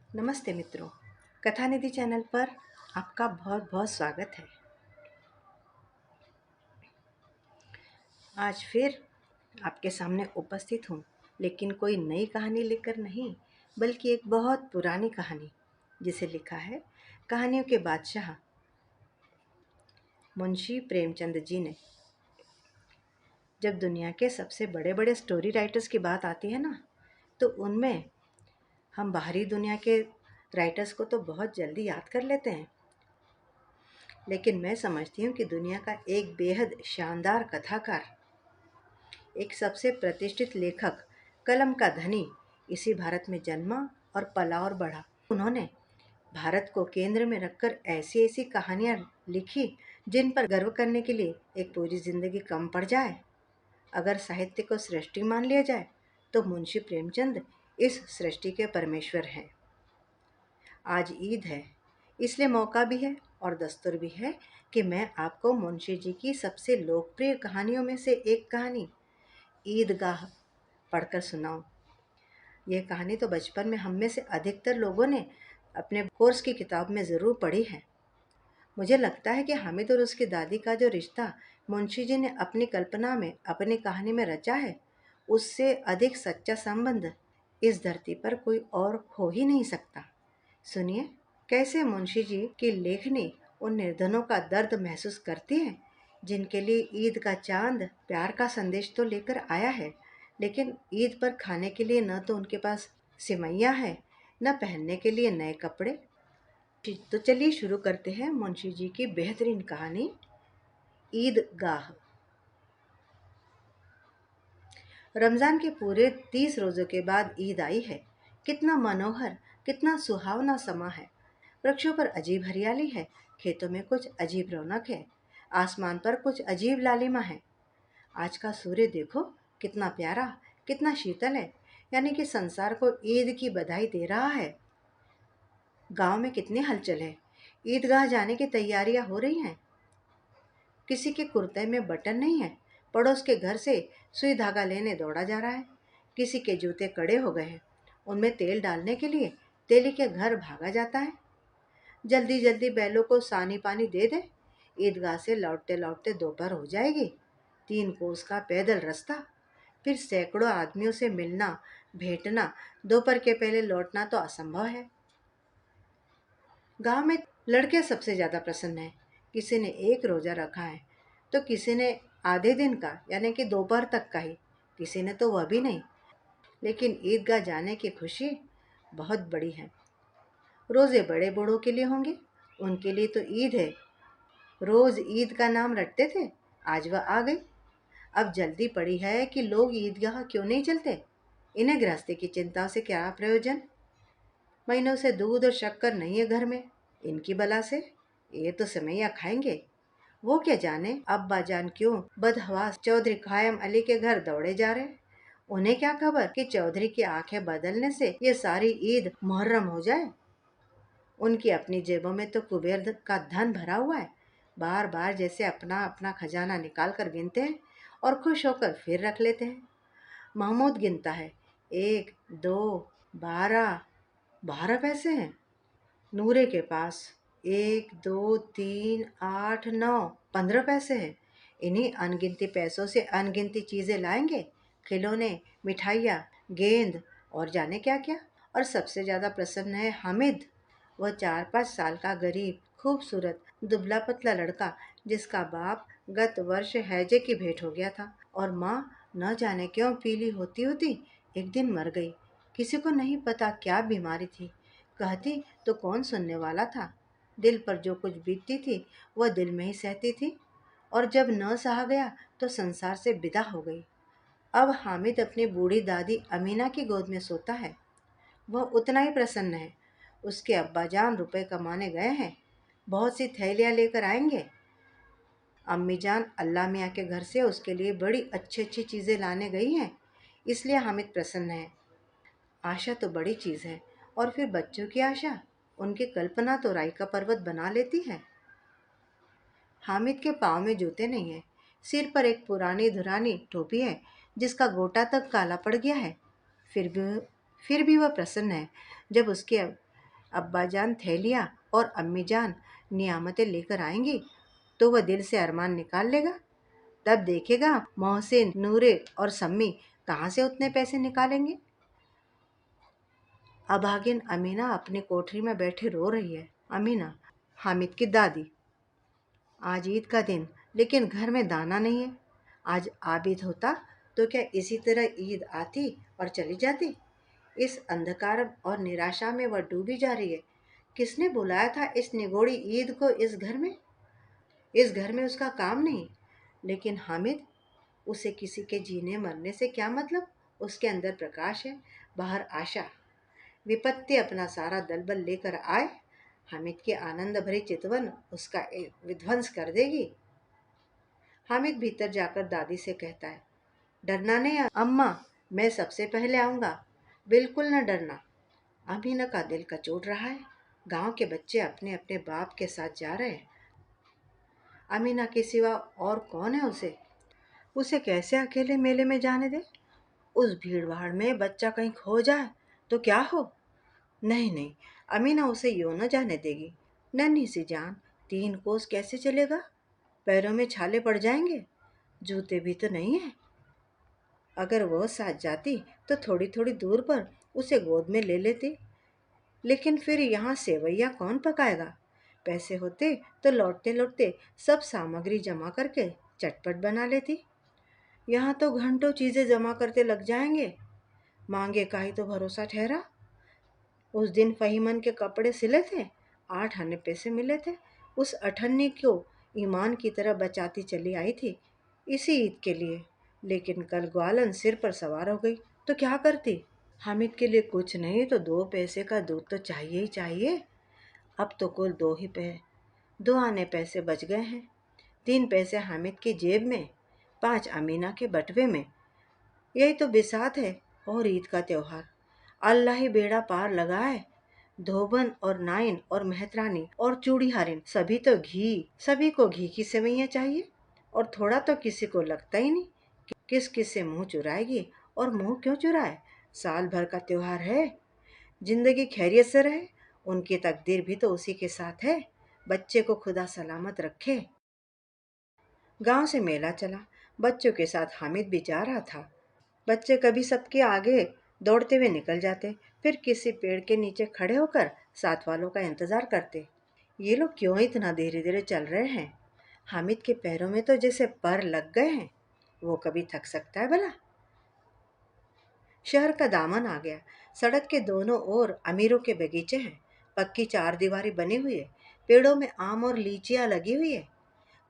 नमस्ते मित्रों, कथा निधि चैनल पर आपका बहुत बहुत स्वागत है। आज फिर आपके सामने उपस्थित हूँ, लेकिन कोई नई कहानी लेकर नहीं, बल्कि एक बहुत पुरानी कहानी जिसे लिखा है कहानियों के बादशाह मुंशी प्रेमचंद जी ने। जब दुनिया के सबसे बड़े बड़े स्टोरी राइटर्स की बात आती है ना, तो उनमें हम बाहरी दुनिया के राइटर्स को तो बहुत जल्दी याद कर लेते हैं, लेकिन मैं समझती हूँ कि दुनिया का एक बेहद शानदार कथाकार, एक सबसे प्रतिष्ठित लेखक, कलम का धनी इसी भारत में जन्मा और पला और बढ़ा। उन्होंने भारत को केंद्र में रखकर ऐसी ऐसी कहानियां लिखी जिन पर गर्व करने के लिए एक पूरी जिंदगी कम पड़ जाए। अगर साहित्य को सृष्टि मान लिया जाए तो मुंशी प्रेमचंद इस सृष्टि के परमेश्वर हैं। आज ईद है, इसलिए मौका भी है और दस्तूर भी है कि मैं आपको मुंशी जी की सबसे लोकप्रिय कहानियों में से एक कहानी ईदगाह पढ़कर सुनाऊं। यह कहानी तो बचपन में हम में से अधिकतर लोगों ने अपने कोर्स की किताब में ज़रूर पढ़ी है। मुझे लगता है कि हामिद और उसकी दादी का जो रिश्ता मुंशी जी ने अपनी कल्पना में, अपनी कहानी में रचा है, उससे अधिक सच्चा संबंध इस धरती पर कोई और हो ही नहीं सकता। सुनिए कैसे मुंशी जी की लेखनी उन निर्धनों का दर्द महसूस करती है, जिनके लिए ईद का चांद प्यार का संदेश तो लेकर आया है, लेकिन ईद पर खाने के लिए न तो उनके पास सिमैया है, न पहनने के लिए नए कपड़े। तो चलिए शुरू करते हैं मुंशी जी की बेहतरीन कहानी ईदगाह। रमजान के पूरे 30 रोजों के बाद ईद आई है। कितना मनोहर, कितना सुहावना समा है। वृक्षों पर अजीब हरियाली है, खेतों में कुछ अजीब रौनक है, आसमान पर कुछ अजीब लालिमा है। आज का सूर्य देखो, कितना प्यारा, कितना शीतल है, यानी कि संसार को ईद की बधाई दे रहा है। गांव में कितनी हलचल है। ईदगाह जाने की तैयारियां हो रही हैं। किसी के कुर्ते में बटन नहीं है, पड़ोस के घर से सुई धागा लेने दौड़ा जा रहा है। किसी के जूते कड़े हो गए हैं, उनमें तेल डालने के लिए तेली के घर भागा जाता है। जल्दी जल्दी बैलों को सानी पानी दे दे, ईदगाह से लौटते लौटते दोपहर हो जाएगी। 3 कोस का पैदल रास्ता, फिर सैकड़ों आदमियों से मिलना, भेंटना, दोपहर के पहले लौटना तो असंभव है। गांव में लड़के सबसे ज्यादा प्रसन्न हैं। किसी ने एक रोजा रखा है, तो किसी ने आधे दिन का यानी कि दोपहर तक का ही, किसी ने तो वह भी नहीं। लेकिन ईदगाह जाने की खुशी बहुत बड़ी है। रोजे बड़े बूढ़ों के लिए होंगे, उनके लिए तो ईद है। रोज ईद का नाम रटते थे, आज वह आ गई। अब जल्दी पड़ी है कि लोग ईदगाह क्यों नहीं चलते। इन्हें गृहस्थी की चिंता से क्या प्रयोजन। महीनों से दूध और शक्कर नहीं है घर में, इनकी बला से ये तो समैया खाएंगे। वो क्या जाने अब्बा जान क्यों बदहवास चौधरी कायम अली के घर दौड़े जा रहे। उन्हें क्या खबर कि चौधरी की आंखें बदलने से ये सारी ईद मुहर्रम हो जाए। उनकी अपनी जेबों में तो कुबेर का धन भरा हुआ है। बार बार जैसे अपना अपना खजाना निकाल कर गिनते हैं और खुश होकर फिर रख लेते हैं। महमूद गिनता है, 1, 2, 12, 12 पैसे हैं। नूरे के पास 1, 2, 3, 8, 9, 15 पैसे हैं। इन्हीं अनगिनती पैसों से अनगिनती चीजें लाएंगे, खिलौने, मिठाइयाँ, गेंद और जाने क्या क्या। और सबसे ज्यादा प्रसन्न है हामिद, वह 4-5 साल का गरीब, खूबसूरत, दुबला पतला लड़का, जिसका बाप गत वर्ष हैजे की भेंट हो गया था और माँ न जाने क्यों पीली होती होती एक दिन मर गई। किसी को नहीं पता क्या बीमारी थी, कहती तो कौन सुनने वाला था। दिल पर जो कुछ बीतती थी वह दिल में ही सहती थी, और जब न सहा गया तो संसार से विदा हो गई। अब हामिद अपनी बूढ़ी दादी अमीना की गोद में सोता है। वह उतना ही प्रसन्न है। उसके अब्बाजान रुपए कमाने गए हैं, बहुत सी थैलियां लेकर आएंगे। अम्मी जान अल्लाह मियाँ के घर से उसके लिए बड़ी अच्छी अच्छी चीज़ें लाने गई हैं, इसलिए हामिद प्रसन्न है। आशा तो बड़ी चीज़ है, और फिर बच्चों की आशा, उनकी कल्पना तो राई का पर्वत बना लेती है। हामिद के पाँव में जूते नहीं है, सिर पर एक पुरानी धुरानी टोपी है जिसका गोटा तक काला पड़ गया है। फिर भी फिर भी वह प्रसन्न है। जब उसके अब्बा जान थैलियाँ और अम्मी जान नियामतें लेकर आएंगी तो वह दिल से अरमान निकाल लेगा। तब देखेगा मोहसिन, नूरे और सम्मी कहाँ से उतने पैसे निकालेंगे। अभागिन अमीना अपनी कोठरी में बैठी रो रही है। अमीना, हामिद की दादी। आज ईद का दिन, लेकिन घर में दाना नहीं है। आज आबिद होता तो क्या इसी तरह ईद आती और चली जाती। इस अंधकार और निराशा में वह डूबी जा रही है। किसने बुलाया था इस निगोड़ी ईद को इस घर में। इस घर में उसका काम नहीं, लेकिन हामिद, उसे किसी के जीने मरने से क्या मतलब। उसके अंदर प्रकाश है, बाहर आशा। विपत्ति अपना सारा दलबल लेकर आए, हामिद की आनंद भरी चितवन उसका विध्वंस कर देगी। हामिद भीतर जाकर दादी से कहता है, डरना नहीं अम्मा, मैं सबसे पहले आऊंगा। बिल्कुल न डरना। अमीना का दिल कचोट रहा है। गांव के बच्चे अपने अपने बाप के साथ जा रहे हैं। अमीना के सिवा और कौन है उसे। उसे कैसे अकेले मेले में जाने दे। उस भीड़ भाड़ में बच्चा कहीं खो जाए तो क्या हो। नहीं नहीं, अमीना उसे यूं न जाने देगी। नन्ही सी जान, 3 कोस कैसे चलेगा। पैरों में छाले पड़ जाएंगे। जूते भी तो नहीं है। अगर वह साथ जाती तो थोड़ी थोड़ी दूर पर उसे गोद में ले लेती। लेकिन फिर यहाँ सेवैया कौन पकाएगा। पैसे होते तो लौटते लौटते सब सामग्री जमा करके चटपट बना लेती। यहाँ तो घंटों चीजें जमा करते लग जाएंगे। मांगे का ही तो भरोसा ठहरा। उस दिन फहीमन के कपड़े सिले थे, 8 आने पैसे मिले थे। उस अठन्नी को ईमान की तरह बचाती चली आई थी इसी ईद के लिए। लेकिन कल ग्वालन सिर पर सवार हो गई तो क्या करती। हामिद के लिए कुछ नहीं तो 2 पैसे का दूध तो चाहिए ही चाहिए। अब तो कुल 2 आने पैसे बच गए हैं। 3 पैसे हामिद की जेब में, 5 अमीना के बटवे में। यही तो बिसात है और ईद का त्योहार। अल्लाह ही बेड़ा पार लगाए। धोबन और नाइन और मेहतरानी और चूड़ी हारिन सभी को घी की सेवैयाँ चाहिए। और थोड़ा तो किसी को लगता ही नहीं। किस किस से मुंह चुराएगी। और मुंह क्यों चुराए। साल भर का त्योहार है। जिंदगी खैरियत से रहे। उनकी तकदीर भी तो उसी के साथ है। बच्चे को खुदा सलामत रखे। गांव से मेला चला। बच्चों के साथ हामिद भी जा रहा था। बच्चे कभी सबके आगे दौड़ते हुए निकल जाते, फिर किसी पेड़ के नीचे खड़े होकर साथ वालों का इंतजार करते। ये लोग क्यों इतना धीरे धीरे चल रहे हैं। हामिद के पैरों में तो जैसे पर लग गए हैं। वो कभी थक सकता है भला। शहर का दामन आ गया। सड़क के दोनों ओर अमीरों के बगीचे हैं। पक्की 4 दीवारी बनी हुई है। पेड़ों में आम और लीचियां लगी हुई है।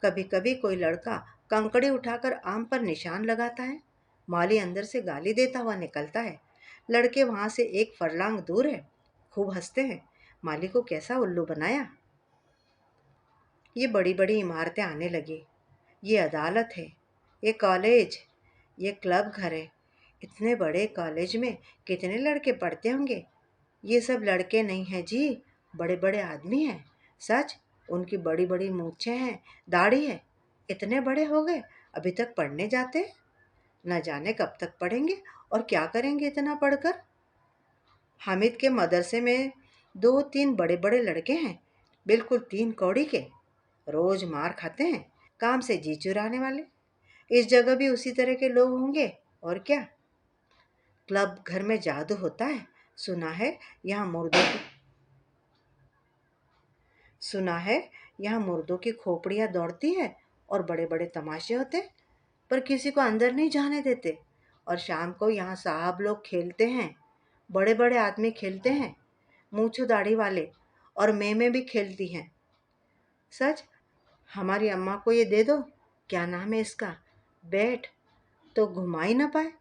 कभी कभी कोई लड़का कंकड़ी उठाकर आम पर निशान लगाता है। माली अंदर से गाली देता हुआ निकलता है। लड़के वहां से एक फरलांग दूर है। खूब हंसते हैं। माली को कैसा उल्लू बनाया। ये बड़ी बड़ी इमारतें आने लगी। ये अदालत है। ये कॉलेज। ये क्लब घर है। इतने बड़े कॉलेज में कितने लड़के पढ़ते होंगे। ये सब लड़के नहीं हैं जी, बड़े बड़े आदमी हैं। सच, उनकी बड़ी बड़ी मूछें हैं, दाढ़ी है। इतने बड़े हो गए, अभी तक पढ़ने जाते हैं। न जाने कब तक पढ़ेंगे और क्या करेंगे इतना पढ़कर। हामिद के मदरसे में 2-3 बड़े बड़े लड़के हैं, बिल्कुल 3 कौड़ी के। रोज मार खाते हैं, काम से जी चुराने वाले। इस जगह भी उसी तरह के लोग होंगे और क्या। क्लब घर में जादू होता है। सुना है यहाँ मुर्दों की सुना है यहाँ मुर्दों की खोपड़ियाँ दौड़ती है और बड़े बड़े तमाशे होते हैं, पर किसी को अंदर नहीं जाने देते। और शाम को यहाँ साहब लोग खेलते हैं। बड़े बड़े आदमी खेलते हैं, मूछो दाढ़ी वाले। और मैं भी खेलती हैं। सच, हमारी अम्मा को ये दे दो। क्या नाम है इसका, बैट, तो घुमा ही ना पाए।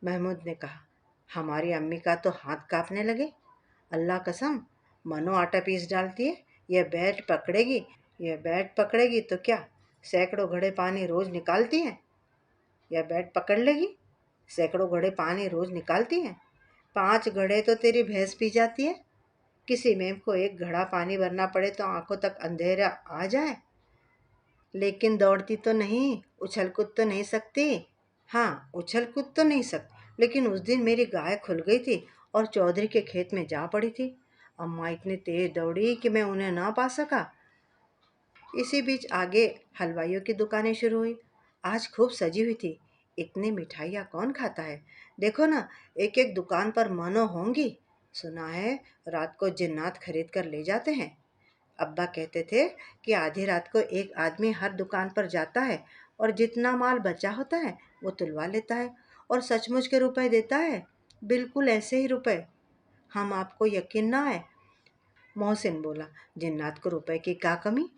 महमूद ने कहा। हमारी अम्मी का तो हाथ कांपने लगे। अल्लाह कसम, मनो आटा पीस डालती है। यह बैट पकड़ेगी तो क्या, सैकड़ों घड़े पानी रोज निकालती है। यह बैट पकड़ लेगी, सैकड़ों घड़े पानी रोज निकालती है। 5 घड़े तो तेरी भैंस पी जाती है। किसी मेम को 1 घड़ा पानी भरना पड़े तो आंखों तक अंधेरा आ जाए। लेकिन दौड़ती तो नहीं, उछल कूद तो नहीं सकती। हाँ, उछल कूद तो नहीं सकती, लेकिन उस दिन मेरी गाय खुल गई थी और चौधरी के खेत में जा पड़ी थी। अम्मा इतनी तेज दौड़ी कि मैं उन्हें ना पा सका। इसी बीच आगे हलवाइयों की दुकानें शुरू हुई। आज खूब सजी हुई थी। इतनी मिठाइयाँ कौन खाता है। देखो ना, एक एक दुकान पर मनो होंगी। सुना है रात को जिन्नात खरीद कर ले जाते हैं। अब्बा कहते थे कि आधी रात को एक आदमी हर दुकान पर जाता है और जितना माल बचा होता है वो तुलवा लेता है और सचमुच के रुपए देता है। बिल्कुल ऐसे ही रुपए। हम आपको यकीन ना आए। मोहसिन बोला, जिन्नात को रुपए की क्या कमी।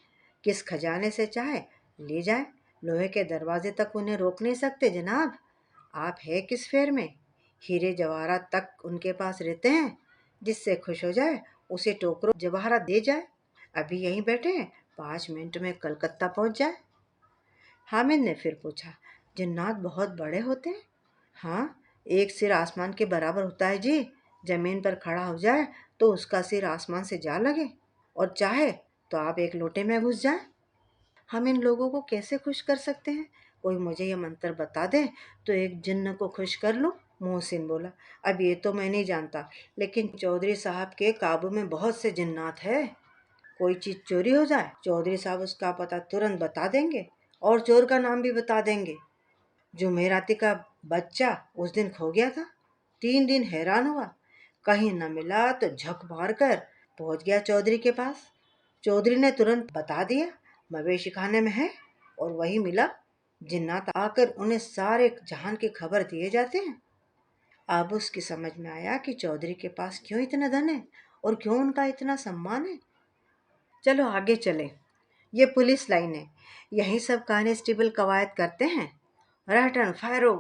किस खजाने से चाहे ले जाए, लोहे के दरवाजे तक उन्हें रोक नहीं सकते जनाब। आप है किस फेर में। हीरे जवाहरात तक उनके पास रहते हैं। जिससे खुश हो जाए उसे टोकरो जवाहरात दे जाए। अभी यहीं बैठे हैं, 5 मिनट में कलकत्ता पहुंच जाए। हामिद ने फिर पूछा, जिन्नात बहुत बड़े होते हैं। हाँ, एक सिर आसमान के बराबर होता है जी। जमीन पर खड़ा हो जाए तो उसका सिर आसमान से जा लगे और चाहे तो आप एक लोटे में घुस जाए। हम इन लोगों को कैसे खुश कर सकते हैं। कोई मुझे ये मंत्र बता दे तो एक जिन्न को खुश कर लूं। मोहसिन बोला, अब ये तो मैं नहीं जानता, लेकिन चौधरी साहब के काबू में बहुत से जिन्नात है। कोई चीज चोरी हो जाए, चौधरी साहब उसका पता तुरंत बता देंगे और चोर का नाम भी बता देंगे। जुमेराती का बच्चा उस दिन खो गया था। 3 दिन हैरान हुआ, कहीं न मिला तो झक मार कर पहुंच गया चौधरी के पास। चौधरी ने तुरंत बता दिया मवेशी खाने में है और वही मिला। जिन्नात आकर उन्हें सारे जहान की खबर दिए जाते हैं। अब उसकी समझ में आया कि चौधरी के पास क्यों इतना धन है और क्यों उनका इतना सम्मान है। चलो आगे चले। ये पुलिस लाइन है। यही सब कांस्टेबल कवायद करते हैं। रहटन फायरो।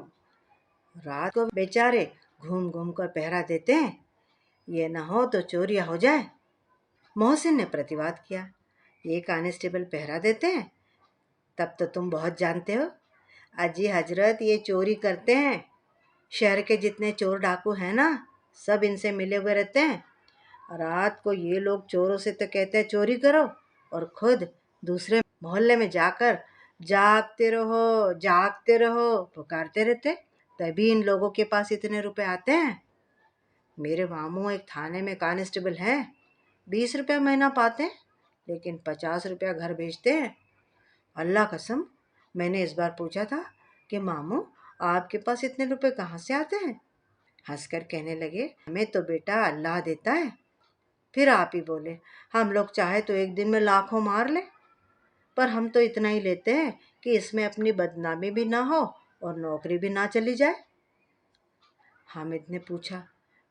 रात को बेचारे घूम घूम कर पहरा देते हैं। ये ना हो तो चोरियां हो जाए। मोहसिन ने प्रतिवाद किया, ये कांस्टेबल पहरा देते हैं, तब तो तुम बहुत जानते हो। अजी हजरत, ये चोरी करते हैं। शहर के जितने चोर डाकू हैं ना, सब इनसे मिले हुए रहते हैं। रात को ये लोग चोरों से तो कहते हैं चोरी करो और खुद दूसरे मोहल्ले में जाकर जागते रहो पुकारते रहते। तभी इन लोगों के पास इतने रुपए आते हैं। मेरे मामू एक थाने में कांस्टेबल हैं। 20 रुपया महीना पाते हैं, लेकिन 50 रुपया घर भेजते हैं। अल्लाह कसम, मैंने इस बार पूछा था कि मामू आपके पास इतने रुपए कहाँ से आते हैं। हंसकर कहने लगे, हमें तो बेटा अल्लाह देता है। फिर आप ही बोले, हम लोग चाहे तो एक दिन में लाखों मार ले, पर हम तो इतना ही लेते हैं कि इसमें अपनी बदनामी भी ना हो और नौकरी भी ना चली जाए। हामिद ने पूछा,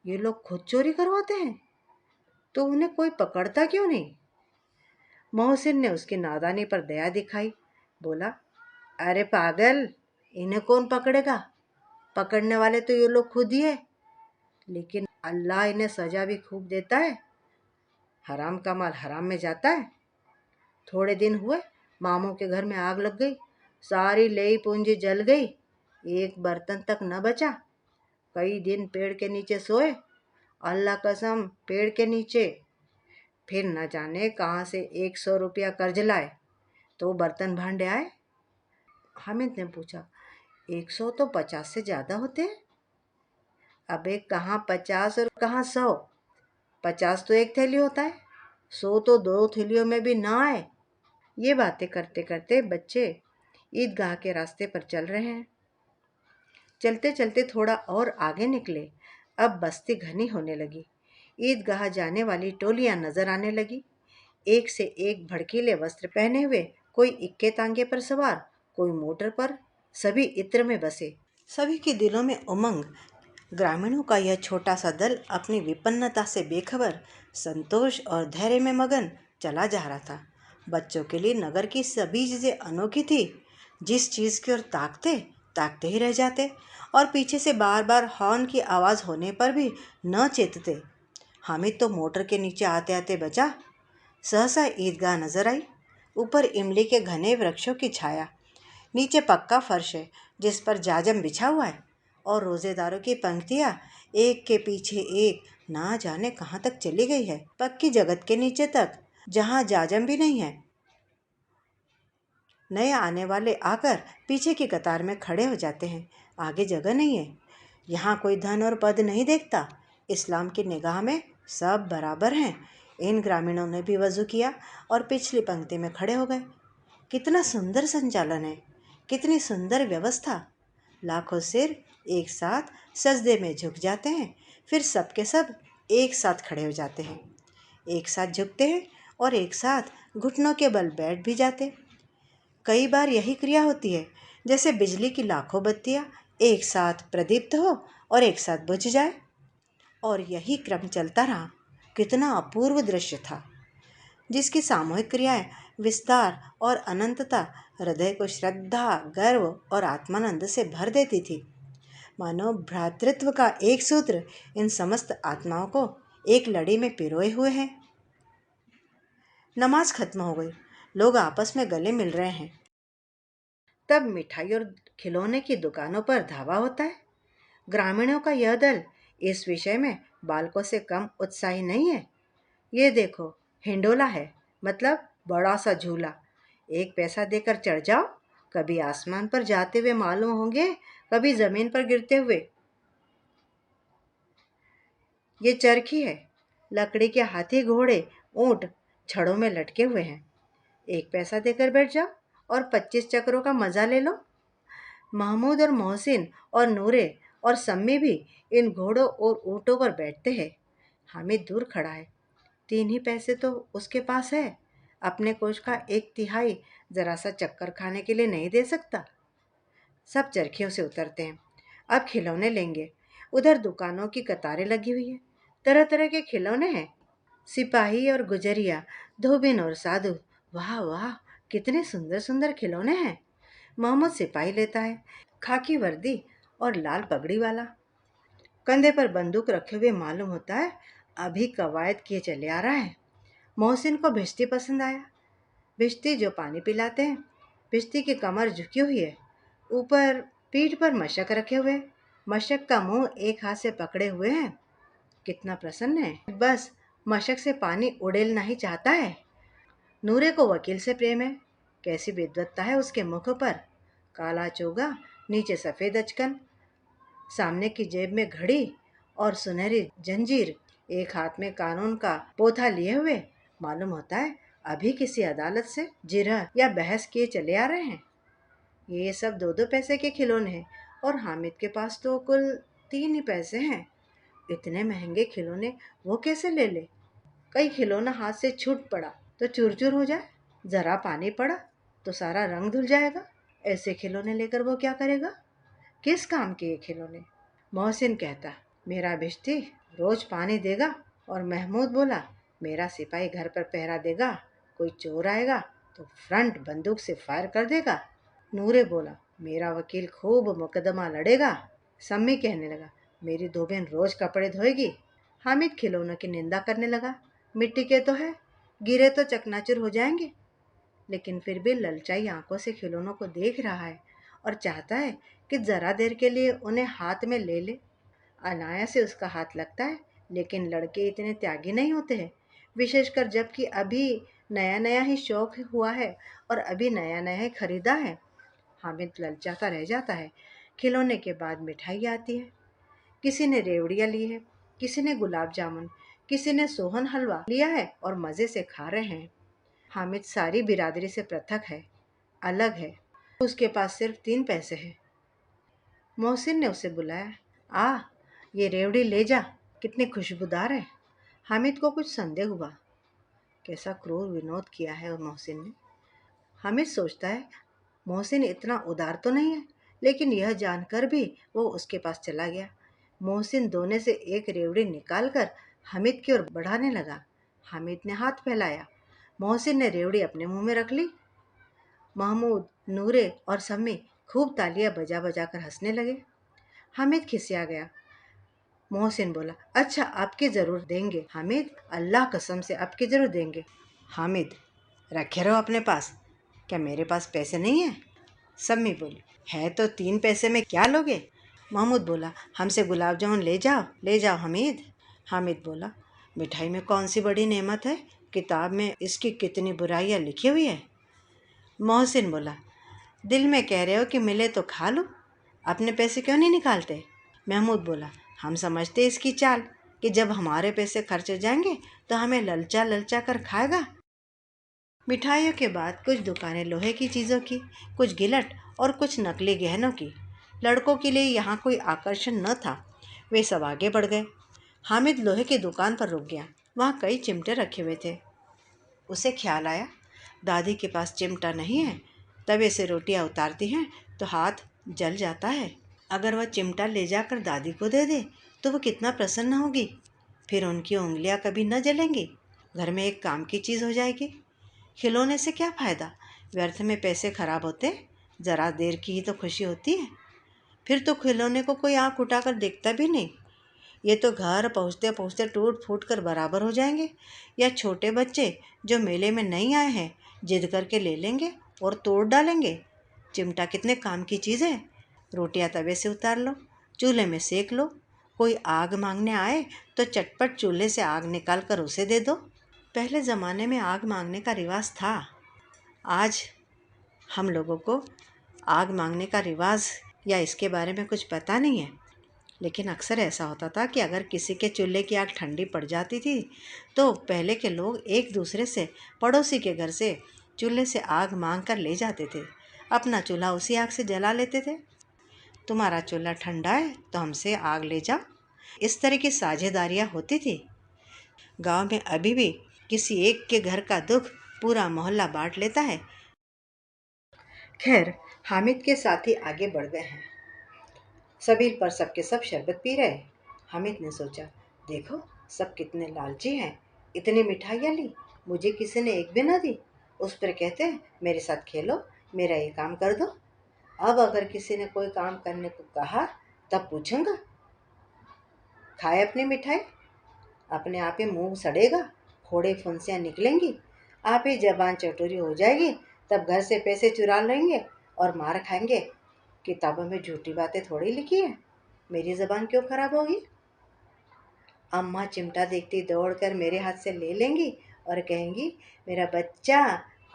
ये लोग खुद चोरी करवाते हैं तो उन्हें कोई पकड़ता क्यों नहीं। मोहसिन ने उसकी नादानी पर दया दिखाई। बोला, अरे पागल, इन्हें कौन पकड़ेगा। पकड़ने वाले तो ये लोग खुद ही है, लेकिन अल्लाह इन्हें सजा भी खूब देता है। हराम का माल हराम में जाता है। थोड़े दिन हुए, मामू के घर में आग लग गई। सारी लेई पूंजी जल गई। एक बर्तन तक न बचा। कई दिन पेड़ के नीचे सोए। अल्लाह कसम, पेड़ के नीचे। फिर न जाने कहाँ से 100 रुपया कर्ज लाए तो बर्तन भांडे आए। हामिद ने पूछा, 100 तो 50 से ज्यादा होते हैं। अबे कहाँ 50 और कहाँ 100। 50 तो एक थैली होता है, 100 तो 2 थैलियों में भी ना आए। ये बातें करते करते बच्चे ईदगाह के रास्ते पर चल रहे हैं। चलते चलते थोड़ा और आगे निकले। अब बस्ती घनी होने लगी। ईदगाह जाने वाली टोलियां नजर आने लगी। एक से एक भड़कीले वस्त्र पहने हुए, कोई इक्के तांगे पर सवार, कोई मोटर पर, सभी इत्र में बसे। सभी के दिलों में उमंग। ग्रामीणों का यह छोटा सा दल अपनी विपन्नता से बेखबर, संतोष और धैर्य में मगन चला जा रहा था। बच्चों के लिए नगर की सभी चीज़ें अनोखी थी। जिस चीज़ की ओर ताकते ताकते ही रह जाते और पीछे से बार बार हॉर्न की आवाज़ होने पर भी न चेतते। हामिद तो मोटर के नीचे आते आते बचा। सहसा ईदगाह नजर आई। ऊपर इमली के घने वृक्षों की छाया, नीचे पक्का फर्श है जिस पर जाजम बिछा हुआ है और रोजेदारों की पंक्तियां एक के पीछे एक ना जाने कहाँ तक चली गई है, पक्की जगत के नीचे तक, जहाँ जाजम भी नहीं है। नए आने वाले आकर पीछे की कतार में खड़े हो जाते हैं। आगे जगह नहीं है। यहाँ कोई धन और पद नहीं देखता। इस्लाम की निगाह में सब बराबर हैं। इन ग्रामीणों ने भी वजू किया और पिछली पंक्ति में खड़े हो गए। कितना सुंदर संचालन है, कितनी सुंदर व्यवस्था। लाखों सिर एक साथ सजदे में झुक जाते हैं, फिर सब के सब एक साथ खड़े हो जाते हैं, एक साथ झुकते हैं और एक साथ घुटनों के बल बैठ भी जाते। कई बार यही क्रिया होती है, जैसे बिजली की लाखों बत्तियां एक साथ प्रदीप्त हो और एक साथ बुझ जाए। और यही क्रम चलता रहा। कितना अपूर्व दृश्य था, जिसकी सामूहिक क्रियाएं, विस्तार और अनंतता हृदय को श्रद्धा, गर्व और आत्मानंद से भर देती थी। मानो भ्रातृत्व का एक सूत्र इन समस्त आत्माओं को एक लड़ी में पिरोए हुए है। नमाज खत्म हो गई, लोग आपस में गले मिल रहे हैं। तब मिठाई और खिलौने की दुकानों पर धावा होता है। ग्रामीणों का यह दल इस विषय में बालकों से कम उत्साही नहीं है। ये देखो, हिंडोला है, मतलब बड़ा सा झूला। 1 पैसा देकर चढ़ जाओ, कभी आसमान पर जाते हुए मालूम होंगे, कभी जमीन पर गिरते हुए। ये चरखी है, लकड़ी के हाथी, घोड़े, ऊंट छड़ों में लटके हुए हैं। 1 पैसा देकर बैठ जाओ और 25 चक्रों का मजा ले लो। महमूद और मोहसिन और नूरे और सम्मी भी इन घोड़ों और ऊँटों पर बैठते हैं। हामिद दूर खड़ा है। 3 ही पैसे तो उसके पास है, अपने कोष का 1/3 जरा सा चक्कर खाने के लिए नहीं दे सकता। सब चरखियों से उतरते हैं। अब खिलौने लेंगे। उधर दुकानों की कतारें लगी हुई है, तरह तरह के खिलौने हैं। सिपाही और गुजरिया, धोबिन और साधु, वाह वाह, कितने सुंदर सुंदर खिलौने हैं। मोहम्मद सिपाही लेता है, खाकी वर्दी और लाल पगड़ी वाला। कंधे पर बंदूक रखे हुए मालूम होता है अभी कवायद किए चले आ रहा है। मोहसिन को भिश्ती पसंद आया। भिश्ती जो पानी पिलाते हैं। भिश्ती की कमर झुकी हुई है, ऊपर पीठ पर मशक रखे हुए। मशक का मुंह एक हाथ से पकड़े हुए हैं। कितना प्रसन्न है, बस मशक से पानी उड़ेलना ही चाहता है। नूरे को वकील से प्रेम है। कैसी विद्वत्ता है उसके मुख पर। काला चोगा, नीचे सफेद अचकन, सामने की जेब में घड़ी और सुनहरी जंजीर, एक हाथ में कानून का पोथा लिए हुए। मालूम होता है अभी किसी अदालत से जिरह या बहस किए चले आ रहे हैं। ये सब 2-2 पैसे के खिलौने हैं और हामिद के पास तो कुल 3 ही पैसे हैं। इतने महंगे खिलौने वो कैसे ले ले। कई खिलौना हाथ से छूट पड़ा तो चूर चूर हो जाए, जरा पानी पड़ा तो सारा रंग धुल जाएगा। ऐसे खिलौने लेकर वो क्या करेगा, किस काम के ये खिलौने। मोहसिन कहता, मेरा भिश्ती रोज पानी देगा। और महमूद बोला, मेरा सिपाही घर पर पहरा देगा, कोई चोर आएगा तो फ्रंट बंदूक से फायर कर देगा। नूरे बोला, मेरा वकील खूब मुकदमा लड़ेगा। सम्मी कहने लगा, मेरी धोबिन रोज कपड़े धोएगी। हामिद खिलौनों की निंदा करने लगा, मिट्टी के तो है, गिरे तो चकनाचूर हो जाएंगे। लेकिन फिर भी ललचाई आंखों से खिलौनों को देख रहा है और चाहता है कि जरा देर के लिए उन्हें हाथ में ले ले। अनाया से उसका हाथ लगता है, लेकिन लड़के इतने त्यागी नहीं होते हैं, विशेषकर जबकि अभी नया नया ही शौक हुआ है और अभी नया नया ही खरीदा है। हामिद ललचाता रह जाता है। खिलौने के बाद मिठाई आती है। किसी ने रेवड़ियाँ ली है, किसी ने गुलाब जामुन, किसी ने सोहन हलवा लिया है और मज़े से खा रहे हैं। हामिद सारी बिरादरी से पृथक है, अलग है। उसके पास सिर्फ 3 पैसे हैं। मोहसिन ने उसे बुलाया, आ, ये रेवड़ी ले जा, कितनी खुशबूदार है। हामिद को कुछ संदेह हुआ, कैसा क्रूर विनोद किया है मोहसिन ने। हामिद सोचता है मोहसिन इतना उदार तो नहीं है, लेकिन यह जानकर भी वो उसके पास चला गया। मोहसिन दोने से एक रेवड़ी निकालकर हामिद की ओर बढ़ाने लगा। हामिद ने हाथ फैलाया। मोहसिन ने रेवड़ी अपने मुंह में रख ली। महमूद, नूरे और सम्मी खूब तालियां बजा बजा कर हंसने लगे। हामिद खिसिया गया। मोहसिन बोला, अच्छा आपकी ज़रूर देंगे हामिद, अल्लाह कसम से आपकी ज़रूर देंगे। हामिद, रखे रहो अपने पास, क्या मेरे पास पैसे नहीं हैं। सम्मी बोली, है तो 3 पैसे में क्या लोगे। महमूद बोला, हमसे गुलाब जामुन ले जाओ हामिद। हामिद बोला, मिठाई में कौन सी बड़ी नेमत है, किताब में इसकी कितनी बुराइयाँ लिखी हुई है। मोहसिन बोला, दिल में कह रहे हो कि मिले तो खा लो, अपने पैसे क्यों नहीं निकालते। महमूद बोला, हम समझते इसकी चाल, कि जब हमारे पैसे खर्च हो जाएंगे तो हमें ललचा ललचा कर खाएगा। मिठाइयों के बाद कुछ दुकानें लोहे की चीज़ों की, कुछ गिलट और कुछ नकली गहनों की। लड़कों के लिए यहाँ कोई आकर्षण न था। वे सब आगे बढ़ गए। हामिद लोहे की दुकान पर रुक गया। वहाँ कई चिमटे रखे हुए थे। उसे ख्याल आया, दादी के पास चिमटा नहीं है। तवे से रोटियां उतारती हैं तो हाथ जल जाता है। अगर वह चिमटा ले जाकर दादी को दे दे तो वो कितना प्रसन्न होगी। फिर उनकी उंगलियां कभी न जलेंगी। घर में एक काम की चीज़ हो जाएगी। खिलौने से क्या फ़ायदा, व्यर्थ में पैसे खराब होते। ज़रा देर की ही तो खुशी होती है। फिर तो खिलौने को कोई आँख उठाकर देखता भी नहीं। ये तो घर पहुँचते पहुँचते टूट फूट कर बराबर हो जाएंगे। या छोटे बच्चे जो मेले में नहीं आए हैं जिद करके ले लेंगे और तोड़ डालेंगे। चिमटा कितने काम की चीज़ है। रोटियां तवे से उतार लो, चूल्हे में सेक लो। कोई आग मांगने आए तो चटपट चूल्हे से आग निकाल कर उसे दे दो। पहले ज़माने में आग मांगने का रिवाज था। आज हम लोगों को आग मांगने का रिवाज या इसके बारे में कुछ पता नहीं है। लेकिन अक्सर ऐसा होता था कि अगर किसी के चूल्हे की आग ठंडी पड़ जाती थी तो पहले के लोग एक दूसरे से, पड़ोसी के घर से चूल्हे से आग मांग कर ले जाते थे। अपना चूल्हा उसी आग से जला लेते थे। तुम्हारा चूल्हा ठंडा है तो हमसे आग ले जाओ। इस तरह की साझेदारियाँ होती थी। गांव में अभी भी किसी एक के घर का दुख पूरा मोहल्ला बांट लेता है। खैर, हामिद के साथी आगे बढ़ गए हैं। सबीर पर सबके सब शरबत पी रहे। हामिद ने सोचा, देखो सब कितने लालची हैं। इतनी मिठाइयाँ ली, मुझे किसी ने एक भी ना दी। उस पर कहते हैं मेरे साथ खेलो, मेरा ये काम कर दो। अब अगर किसी ने कोई काम करने को कहा तब पूछूंगा, खाए अपनी मिठाई। अपने आप ही मुंह सड़ेगा, फोड़े फुंसियाँ निकलेंगी, आप ही जबान चटोरी हो जाएगी। तब घर से पैसे चुरा लेंगे और मार खाएंगे। किताबों में झूठी बातें थोड़ी लिखी है, मेरी जबान क्यों खराब होगी। अम्मा चिमटा देखती दौड़कर मेरे हाथ से ले लेंगी और कहेंगी, मेरा बच्चा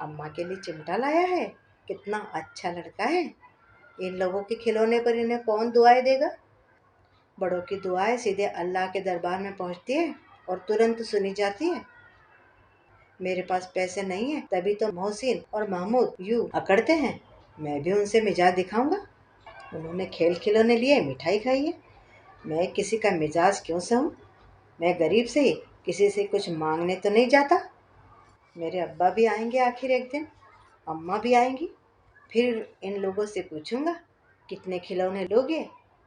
अम्मा के लिए चिमटा लाया है, कितना अच्छा लड़का है। इन लोगों के खिलौने पर इन्हें कौन दुआएं देगा। बड़ों की दुआएं सीधे अल्लाह के दरबार में पहुंचती है और तुरंत सुनी जाती है। मेरे पास पैसे नहीं है तभी तो मोहसिन और महमूद यूं अकड़ते हैं। मैं भी उनसे मिजाज दिखाऊंगा। उन्होंने खेल खिलौने लिए, मिठाई खाई है। मैं किसी का मिजाज क्यों सहूं। मैं गरीब से ही किसी से कुछ मांगने तो नहीं जाता। मेरे अब्बा भी आएंगे आखिर एक दिन, अम्मा भी आएंगी। फिर इन लोगों से पूछूंगा, कितने खिलौने लोगे।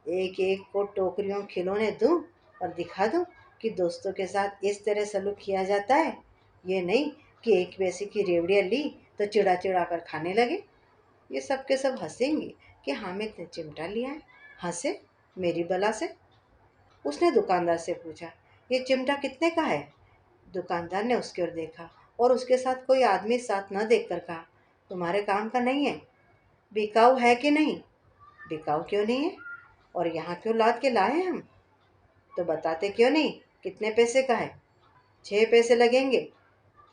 एक एक को टोकरियों खिलौने दूं और दिखा दूं कि दोस्तों के साथ इस तरह सलूक किया जाता है। ये नहीं कि एक पैसे की रेवड़ियाँ ली तो चिड़ा चिड़ा कर खाने लगे। ये सब के सब हंसेंगे कि हामिद ने चिमटा लिया है। हंसे मेरी बला से। उसने दुकानदार से पूछा, ये चिमटा कितने का है। दुकानदार ने उसकी ओर देखा और उसके साथ कोई आदमी साथ न देखकर कहा, तुम्हारे काम का नहीं है। बिकाऊ है कि नहीं। बिकाऊ क्यों नहीं है, और यहाँ क्यों लाद के लाए हम। तो बताते क्यों नहीं कितने पैसे का है। 6 पैसे लगेंगे।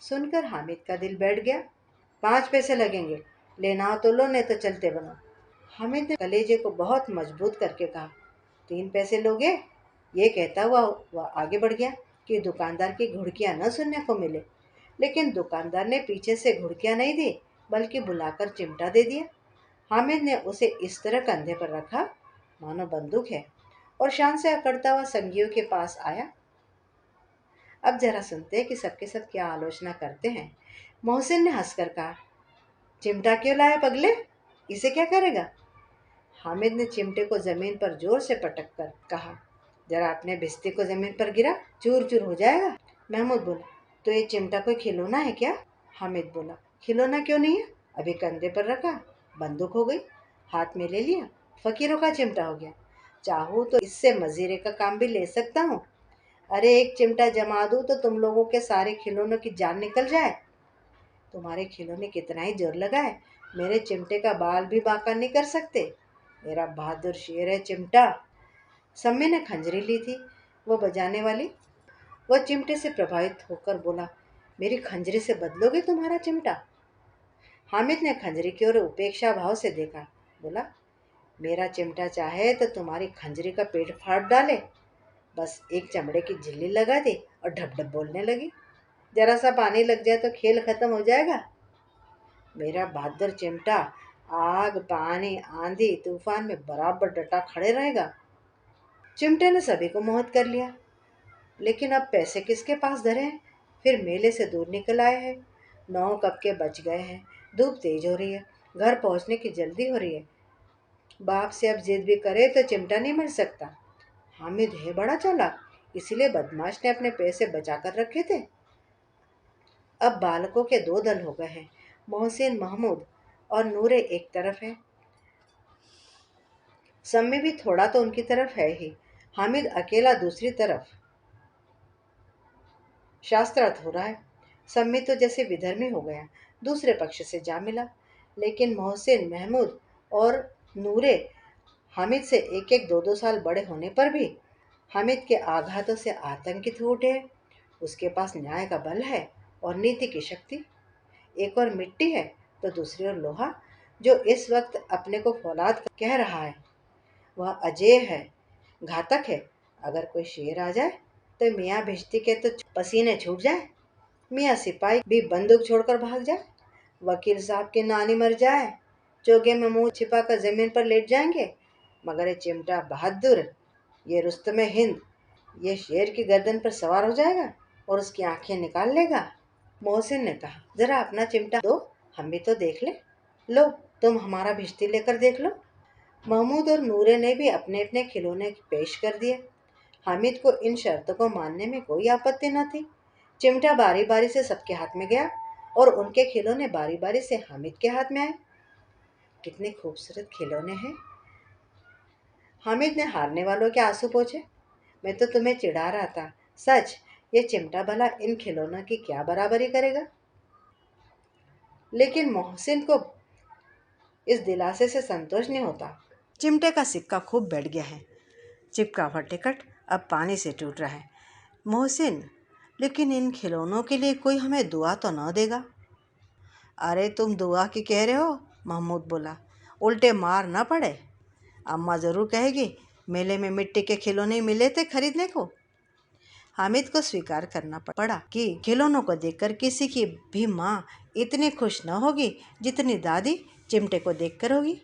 सुनकर हामिद का दिल बैठ गया। 5 पैसे लगेंगे, लेना हो तो लो, नहीं तो चलते बनो। हामिद ने कलेजे को बहुत मजबूत करके कहा, 3 पैसे लोगे। ये कहता हुआ वह आगे बढ़ गया कि दुकानदार की घुड़कियां न सुनने को मिले। लेकिन दुकानदार ने पीछे से घुड़कियां नहीं दी बल्कि बुलाकर चिमटा दे दिया। हामिद ने उसे इस तरह कंधे पर रखा मानो बंदूक है और शान से अकड़ता हुआ संगियों के पास आया। अब जरा सुनते हैं कि सबके सब क्या आलोचना करते हैं। मोहसिन ने हंसकर कहा, चिमटा क्यों लाया पगले, इसे क्या करेगा। हामिद ने चिमटे को जमीन पर जोर से पटक कर कहा, जरा अपने भिस्ती को जमीन पर गिरा, चूर चूर हो जाएगा। महमूद बोला, तो ये चिमटा कोई खिलौना है क्या। हामिद बोला, खिलौना क्यों नहीं है, अभी कंधे पर रखा, बंदूक हो गई, हाथ में ले लिया, फकीरों का चिमटा हो गया। चाहूँ तो इससे मजीरे का काम भी ले सकता हूँ। अरे एक चिमटा जमा दूँ तो तुम लोगों के सारे खिलौनों की जान निकल जाए। तुम्हारे खिलौने कितना ही जोर लगा है, मेरे चिमटे का बाल भी बांका नहीं कर सकते। मेरा बहादुर शेर है चिमटा। सम्मी ने खंजरी ली थी, वो बजाने वाली। वह चिमटे से प्रभावित होकर बोला, मेरी खंजरी से बदलोगे तुम्हारा चिमटा। हामिद ने खंजरी की ओर उपेक्षा भाव से देखा। बोला, मेरा चिमटा चाहे तो तुम्हारी खंजरी का पेट फाड़ डाले। बस एक चमड़े की झिल्ली लगा दी और ढप ढप बोलने लगी। जरा सा पानी लग जाए तो खेल खत्म हो जाएगा। मेरा बहादुर चिमटा आग पानी आंधी तूफान में बराबर डटा खड़े रहेगा। चिमटे ने सभी को मोहित कर लिया, लेकिन अब पैसे किसके पास धरे हैं। फिर मेले से दूर निकल आए हैं। 9 कब के बज गए हैं। धूप तेज हो रही है। घर पहुंचने की जल्दी हो रही है। बाप से अब जिद भी करे तो चिमटा नहीं मिल सकता। हामिद है बड़ा चालाक, इसीलिए बदमाश ने अपने पैसे बचा कर रखे थे। अब बालकों के 2 दल हो गए हैं। मोहसिन महमूद और नूरे एक तरफ है। सम्मी भी थोड़ा तो उनकी तरफ है ही। हामिद अकेला दूसरी तरफ शास्त्रार्थ हो रहा है। सम्मी तो जैसे विधर्मी हो गया, दूसरे पक्ष से जा मिला। लेकिन मोहसिन महमूद और नूरे हामिद से एक एक 2 2 साल बड़े होने पर भी हामिद के आघातों से आतंकित हो उठे। उसके पास न्याय का बल है और नीति की शक्ति। एक और मिट्टी है तो दूसरी ओर लोहा, जो इस वक्त अपने को फौलाद कह रहा है। वह अजेय है, घातक है। अगर कोई शेर आ जाए तो मियाँ भिश्ती के तो पसीने छूट जाए, मियाँ सिपाही भी बंदूक छोड़कर भाग जाए, वकील साहब की नानी मर जाए, चोगे में मुंह छिपा कर जमीन पर लेट जाएंगे। मगर ये चिमटा बहादुर, ये रुस्तमे हिंद, ये शेर की गर्दन पर सवार हो जाएगा और उसकी आंखें निकाल लेगा। मोहसिन ने कहा, जरा अपना चिमटा दो, हम भी तो देख ले। लो, तुम हमारा भिश्ती लेकर देख लो। महमूद और नूरे ने भी अपने अपने खिलौने पेश कर दिए। हामिद को इन शर्तों को मानने में कोई आपत्ति न थी। चिमटा बारी बारी से सबके हाथ में गया और उनके खिलौने बारी बारी से हामिद के हाथ में आए। कितने खूबसूरत खिलौने हैं। हामिद ने हारने वालों के आंसू पोंछे। मैं तो तुम्हें चिढ़ा रहा था, सच ये चिमटा भला इन खिलौनों की क्या बराबरी करेगा। लेकिन मोहसिन को इस दिलासे से संतोष नहीं होता। चिमटे का सिक्का खूब बैठ गया है। चिपका हुआ टिकट अब पानी से टूट रहा है। मोहसिन, लेकिन इन खिलौनों के लिए कोई हमें दुआ तो न देगा। अरे तुम दुआ की कह रहे हो, महमूद बोला, उल्टे मार ना पड़े। अम्मा ज़रूर कहेगी मेले में मिट्टी के खिलौने मिले थे खरीदने को। हामिद को स्वीकार करना पड़ा कि खिलौनों को देखकर किसी की भी माँ इतनी खुश न होगी जितनी दादी चिमटे को देखकर होगी।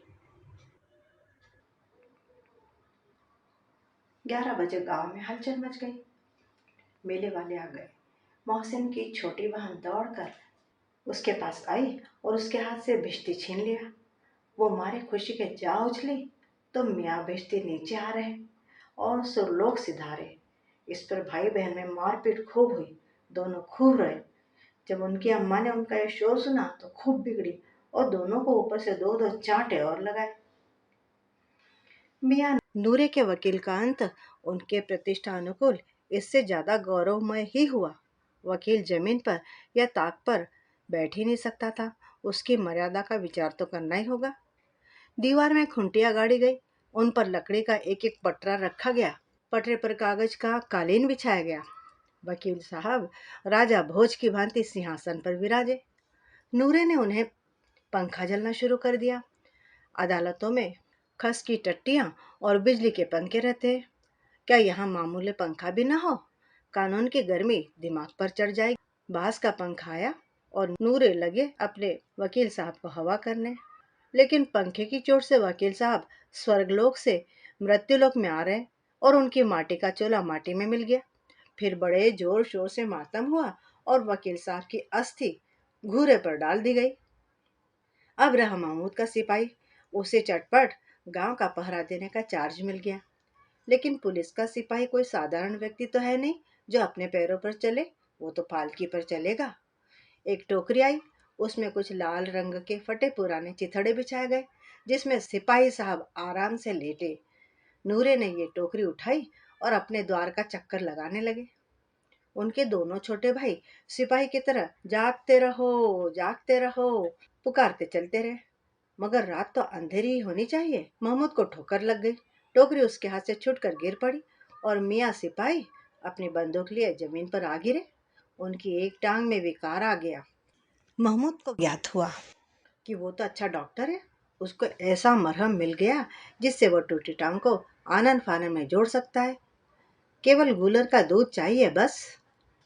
11 बजे गांव में हलचल मच गई। मेले वाले आ गए। मोहसिन की छोटी बहन दौड़कर उसके पास आई और उसके हाथ से भिश्ती छीन लिया। वो मारे खुशी के जा उछली तो मियाँ भिश्ती नीचे आ रहे और सुरलोक सिधारे। इस पर भाई बहन में मारपीट खूब हुई। दोनों खूब रोए। जब उनकी अम्मा ने उनका ये शोर सुना तो खूब बिगड़ी और दोनों को ऊपर से 2 2 चांटे और लगाए। मियाँ नूरे के वकील का अंत उनके प्रतिष्ठा अनुकूल इससे ज्यादा गौरवमय ही हुआ। वकील जमीन पर या ताक पर बैठ ही नहीं सकता था। उसकी मर्यादा का विचार तो करना ही होगा। दीवार में खुंटियां गाड़ी गई। उन पर लकड़ी का एक एक पटरा रखा गया। पटरे पर कागज का कालीन बिछाया गया। वकील साहब राजा भोज की भांति सिंहासन पर विराजे। नूरे ने उन्हें पंखा जलना शुरू कर दिया। अदालतों में खस की टट्टियां और बिजली के पंखे रहते हैं। क्या यहाँ मामूली पंखा भी ना हो? कानून की गर्मी दिमाग पर चढ़ जाएगी। बांस का पंखा आया और नूरे लगे अपने वकील साहब को हवा करने। लेकिन पंखे की चोट से वकील साहब स्वर्गलोक से मृत्युलोक में आ रहे और उनकी माटी का चोला माटी में मिल गया। फिर बड़े जोर शोर से मातम हुआ और वकील साहब की अस्थि घूरे पर डाल दी गई। अब रहा महमूद का सिपाही। उसे चटपट गांव का पहरा देने का चार्ज मिल गया। लेकिन पुलिस का सिपाही कोई साधारण व्यक्ति तो है नहीं जो अपने पैरों पर चले। वो तो पालकी पर चलेगा। एक टोकरी आई। उसमें कुछ लाल रंग के फटे पुराने चिथड़े बिछाए गए जिसमें सिपाही साहब आराम से लेटे। नूरे ने ये टोकरी उठाई और अपने द्वार का चक्कर लगाने लगे। उनके दोनों छोटे भाई सिपाही की तरह जागते रहो पुकारते चलते रहे। मगर रात तो अंधेरी ही होनी चाहिए। महमूद को ठोकर लग गई। टोकरी उसके हाथ से छूटकर गिर पड़ी और मियाँ सिपाही अपनी बंदूक लिए जमीन पर आ गिरे। उनकी एक टांग में विकार आ गया। महमूद को ज्ञात हुआ कि वो तो अच्छा डॉक्टर है। उसको ऐसा मरहम मिल गया जिससे वो टूटी टांग को आनन फानन में जोड़ सकता है। केवल गूलर का दूध चाहिए बस।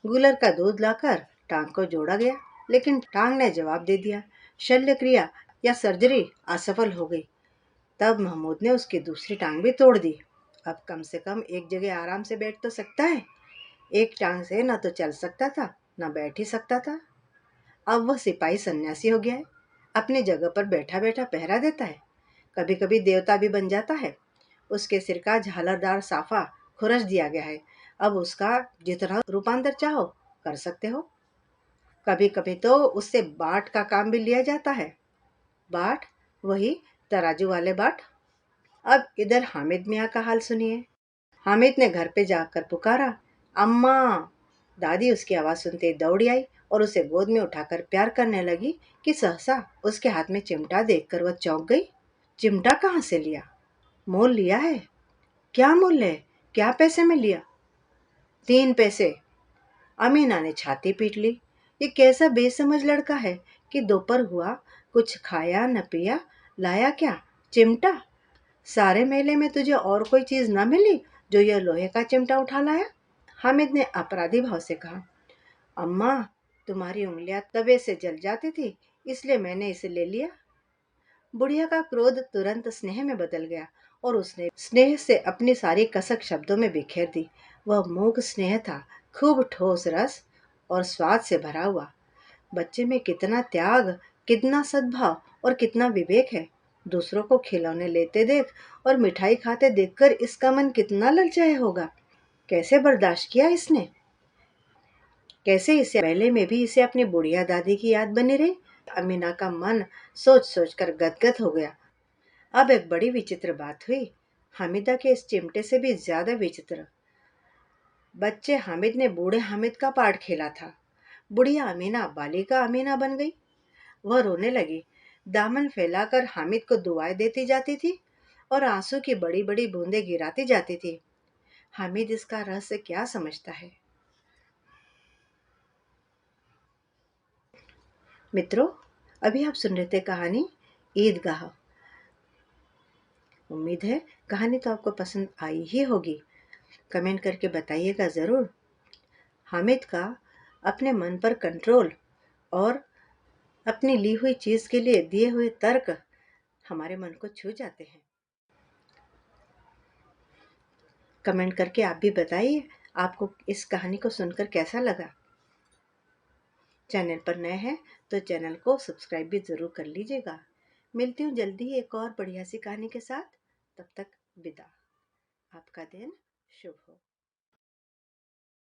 गूलर का दूध लाकर टांग को जोड़ा गया, लेकिन टांग ने जवाब दे दिया, शल्य क्रिया या सर्जरी असफल हो गई। तब महमूद ने उसकी दूसरी टांग भी तोड़ दी। अब कम से कम एक जगह आराम से बैठ तो सकता है। एक टांग से ना तो चल सकता था, ना बैठ ही सकता था। अब वह सिपाही सन्यासी हो गया है। अपनी जगह पर बैठा बैठा पहरा देता है। कभी कभी देवता भी बन जाता है। उसके सिर का झालरदार साफा खुरच दिया गया है। अब उसका जितना रूपांतर चाहो कर सकते हो। कभी कभी तो उससे बाट का काम भी लिया जाता है। बाट, वही तराजू वाले बाट। अब इधर हामिद मियाँ का हाल सुनिए। हामिद ने घर पे जाकर पुकारा, अम्मा। दादी उसकी आवाज सुनते ही दौड़ी आई और उसे गोद में उठाकर प्यार करने लगी कि सहसा उसके हाथ में चिमटा देखकर वह चौंक गई। चिमटा कहाँ से लिया? मोल लिया है? क्या मूल्य है? क्या पैसे में लिया? 3 पैसे। अमीना ने छाती पीट ली। ये कैसा बेसमझ लड़का है कि दोपहर हुआ, कुछ खाया न पिया, लाया क्या? चिमटा। सारे मेले में तुझे और कोई चीज न मिली जो यह लोहे का चिमटा उठा लाया? हामिद ने अपराधी भाव से कहा, अम्मा, तुम्हारी उंगलियां तवे से जल जाती थी, इसलिए मैंने इसे ले लिया। बुढ़िया का क्रोध तुरंत स्नेह में बदल गया और उसने स्नेह से अपनी सारी कसक शब्दों में बिखेर दी। वह मूक स्नेह था, खूब ठोस रस और स्वाद से भरा हुआ। बच्चे में कितना त्याग, कितना सद्भाव और कितना विवेक है। दूसरों को खिलौने लेते देख और मिठाई खाते देखकर इसका मन कितना ललचाया होगा। कैसे बर्दाश्त किया इसने? कैसे इसे पहले में भी इसे अपनी बुढ़िया दादी की याद बनी रही। अमीना का मन सोच सोच कर गदगद हो गया। अब एक बड़ी विचित्र बात हुई। हामिदा के इस चिमटे से भी ज्यादा विचित्र। बच्चे हामिद ने बूढ़े हामिद का पार्ट खेला था। बुढ़िया अमीना बालिका अमीना बन गई। वह रोने लगी, दामन फैलाकर हामिद को दुआएं देती जाती थी और आंसू की बड़ी बड़ी बूंदें गिराती जाती थी। हामिद इसका रहस्य क्या समझता है? मित्रों, अभी आप सुन रहे थे कहानी ईदगाह। उम्मीद है कहानी तो आपको पसंद आई ही होगी। कमेंट करके बताइएगा ज़रूर। हामिद का अपने मन पर कंट्रोल और अपनी ली हुई चीज़ के लिए दिए हुए तर्क हमारे मन को छू जाते हैं। कमेंट करके आप भी बताइए आपको इस कहानी को सुनकर कैसा लगा। चैनल पर नए हैं तो चैनल को सब्सक्राइब भी ज़रूर कर लीजिएगा। मिलती हूँ जल्दी ही एक और बढ़िया सी कहानी के साथ। तब तक विदा। आपका दिन शुभ हो।